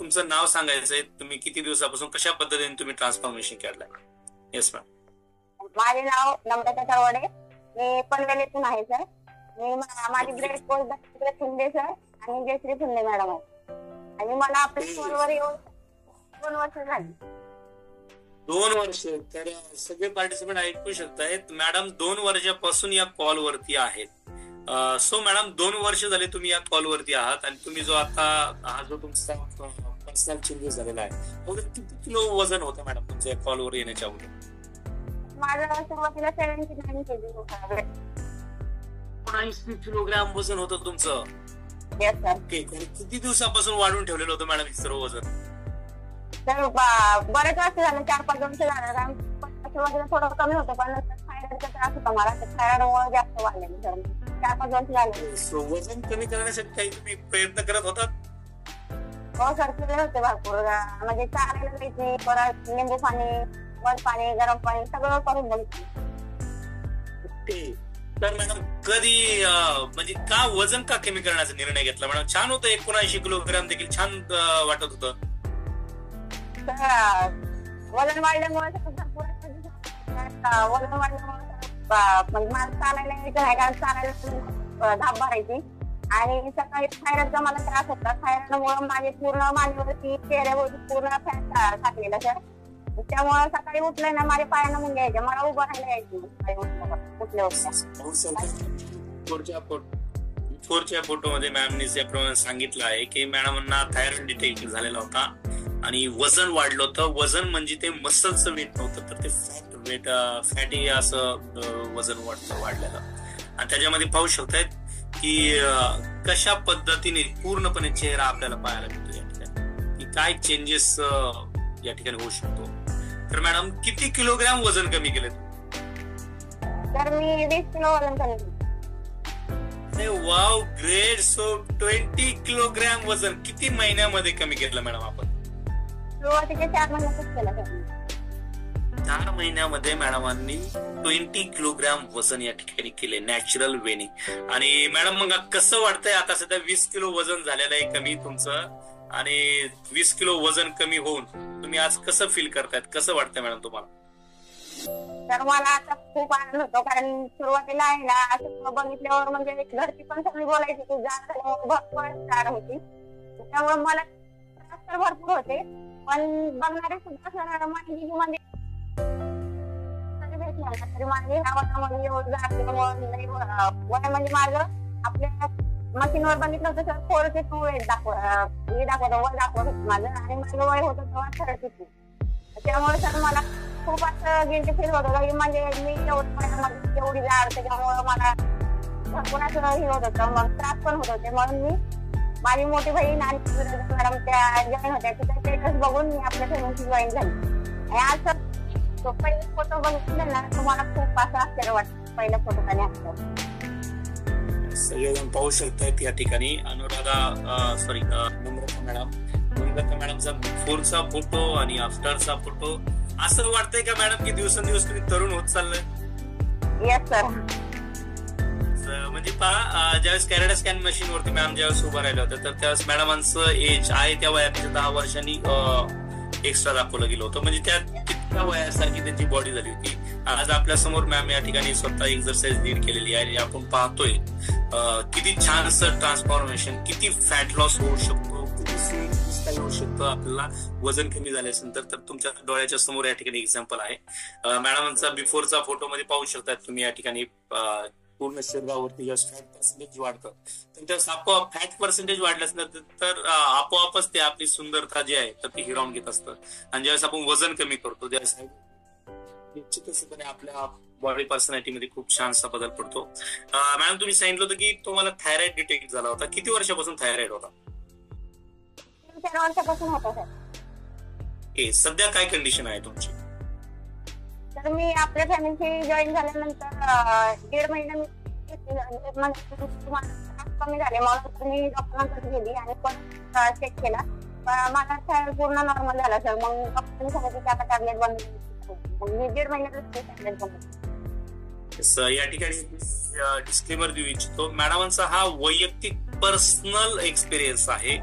तुमचं नाव सांगायचंय, तुम्ही किती दिवसापासून कशा पद्धतीने तुम्ही ट्रान्सफॉर्मेशन केलंय? Yes ma'am. माझे नाव नम्रता तरवडे, मी पनवेलीतून आहे सर. माझी ग्रेड पोस्ट फुंदे सर आणि जयश्री फुंदे मॅडम आहे. आणि मला आपल्या फोनवर येऊन 2 वर्ष झाली. 2 वर्ष. तर सगळे पार्टिसिपेंट ऐकू शकतायत, मॅडम 2 वर्षापासून या कॉल वरती आहेत. सो मॅडम 2 वर्ष झाले तुम्ही या कॉल वरती आहात आणि तुम्ही जो आता हा जो तुमचा पर्सनल चेंजेस झालेला आहे, किती किलो वजन होतं मॅडम तुमच्या कॉल वर येण्याच्या अगोदर? माझं सुरुवातीला 79 kg होतं. 79 किलोग्राम वजन होतं तुमचं? Yes sir. ओके. किती दिवसापासून वाढून ठेवलेलं होतं मॅडम हे सर्व वजन? तर बरेच वर्ष झालं, 4-5 वर्ष झालं. कारण सुरुवातीला थोडं कमी होतं, पण थायरॉइडचा त्रास होता मला. थायरॉइडमुळे जास्त वाढलेलं सर. 4-5 वर्ष झाले. वजन कमी करण्यासाठी काही तुम्ही प्रयत्न करत होतात? हो सर, केले होते भरपूर. म्हणजे चालायला जायची, परत लिंबू पाणी, बर्फ पाणी, गरम पाणी सगळं करून बघितलं. ओके. तर मॅडम कधी म्हणजे का वजन का कमी करण्याचा निर्णय घेतला मॅडम? छान होतं, 79 किलोग्राम देखील छान वाटत होतं. वजन वाढल्यामुळे मला चालायला यायचं नाही, कारण चालायला धाप भरायची. आणि सकाळी थायरॉइडचा मला त्रास होता. थायरॉइडमुळे माझे पूर्ण मानेवरती, चेहऱ्यावरती पूर्ण फॅट टाकलेला सर. त्यामुळे सकाळी उठलं ना, माझ्या पायानं मुंग्या यायच्या, मला उभं राहायला यायची बिफोरच्या फोटोमध्ये मॅमने ज्याप्रमाणे सांगितलं आहे की मॅडमांना थायरॉइड डिटेक्ट झालेला होता आणि वजन वाढलं होतं. वजन म्हणजे ते मसलचं वेट नव्हतं, तर ते फॅटी असं वजन वाढलेलं. आणि त्याच्यामध्ये पाहू शकतायत की कशा पद्धतीने पूर्णपणे चेहरा आपल्याला पाहायला मिळतो या ठिकाणी, की काय चेंजेस या ठिकाणी होऊ शकतो. तर मॅडम किती किलोग्राम वजन कमी केले? तर मी 20 किलो वजन कमी केलं. Wow, great. सो 20 किलोग्राम वजन किती महिन्यामध्ये कमी केलं मॅडम आपण? सुरुवातीच्या 4 महिन्यातच केलं. 4 महिन्यामध्ये मॅडमांनी 20 किलोग्राम वजन या ठिकाणी केले नॅचरल वेने. आणि मॅडम मग कसं वाटतंय आता? सध्या 20 किलो वजन झालेलं आहे कमी तुमचं, आणि 20 किलो वजन कमी होऊन तुम्ही आज कसं फील करतायत? कसं वाटतंय मॅडम तुम्हाला? तर मला आता खूप आनंद होतो, कारण सुरुवातीला आहे ना असं बघितल्यावर म्हणजे घरची पण सगळी बोलायची की जास्त भरपूर त्रास होती. त्यामुळे मला त्रास तर भरपूर होते, पण बघणारे सुद्धा सर म्हणजे तरी माझे ह्या वयामध्ये एवढं वय म्हणजे माझं आपल्या मशीनवर बघितलं होतं सर 42 वेट दाखवत वय माझं, आणि माझं वय होतं तेव्हा 32. त्यामुळे सर मला खूप असं गिल्टी फील होत होतं की म्हणजे मी एवढी जाड, त्याच्यामुळे मला भरपूर असं हे होत होतं, मग त्रास पण होत होते. म्हणून मी माझी मोठी बहीण आणि मॅडम त्या जॉईन होत्या, तिचा स्टेटस बघून मी आपल्या फॅमिलीची जॉईन झाली. आणि आज सर तो पहिले फोटो बघितले ना, तुम्हाला खूप असं आश्चर्य वाटतं पहिल्या फोटोने असतं. सगळेजण पाहू शकतायत या ठिकाणी नम्रता मॅडमचा बिफोरचा फोटो आणि आफ्टरचा फोटो. असं वाटतंय का मॅडम की दिवसेंदिवस तुम्ही तरुण होत चाललंय? Yes sir. म्हणजे पहा, ज्यावेळेस कॅरेडा स्कॅन मशीन वरती मॅम ज्यावेळेस उभं राहिलं होतं, तर त्यावेळेस मॅडमांचं एज आहे त्या वयापेक्षा 10 वर्षांनी एक्स्ट्रा दाखवलं गेलं होतं. म्हणजे त्या वयासारखी त्यांची बॉडी झाली होती. आज आपल्या समोर मॅम या ठिकाणी स्वतः एक्सरसाइज लीड केलेली आहे. आपण पाहतोय किती छान असं ट्रान्सफॉर्मेशन, किती फॅट लॉस होऊ शकतो, किती स्टाईल होऊ शकतो आपल्याला वजन कमी झाल्यानंतर. तर तुमच्या डोळ्याच्या समोर या ठिकाणी एक्झाम्पल आहे. मॅडमचा बिफोरचा फोटो मध्ये पाहू शकतात तुम्ही या ठिकाणी पूर्ण शरीरावरती जस्ट फॅट पर्सेंटेज वाढतं. तर त्यावेळेस आपोआप फॅट पर्सेंटेज वाढल्यानंतर तर आपोआपच ते आपली सुंदरता जी आहे तर ती हिरावून घेत असतं. आणि ज्यावेळेस आपण वजन कमी करतो त्यावेळेस निश्चितपणे आपल्या बॉडी पर्सनॅलिटी मध्ये खूप छानसा बदल पडतो. मॅडम तुम्ही सांगितलं होतं की तुम्हाला थायरॉइड डिटेक्ट झाला होता. किती वर्षापासून थायरॉइड होता? 4 वर्षापासून होता सर. सध्या काय कंडिशन आहे तुमची? तर मी आपल्या फॅमिलीची जॉईन झाल्यानंतर 1.5 महिना कमी झाले, म्हणून मी डॉक्टरांकडे गेली आणि पण चेक केला. माझा थायरॉइड पूर्ण नॉर्मल झाला सर. मग डॉक्टरांनी सांगितलं की आता टॅबलेट बंद. मग मी 1.5 महिन्यातच टॅबलेट बंद. या ठिकाणी डिस्क्लेमर देऊ इच्छितो, मॅडमांचा हा वैयक्तिक पर्सनल एक्सपिरियन्स आहे.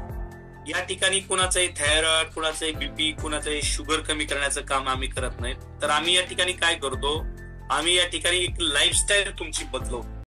या ठिकाणी कुणाचंही थायरॉइड, कुणाचंही बीपी, कुणाचंही शुगर कमी करण्याचं काम आम्ही करत नाही. तर आम्ही या ठिकाणी काय करतो, आम्ही या ठिकाणी एक लाईफस्टाईल तुमची बदलवतो.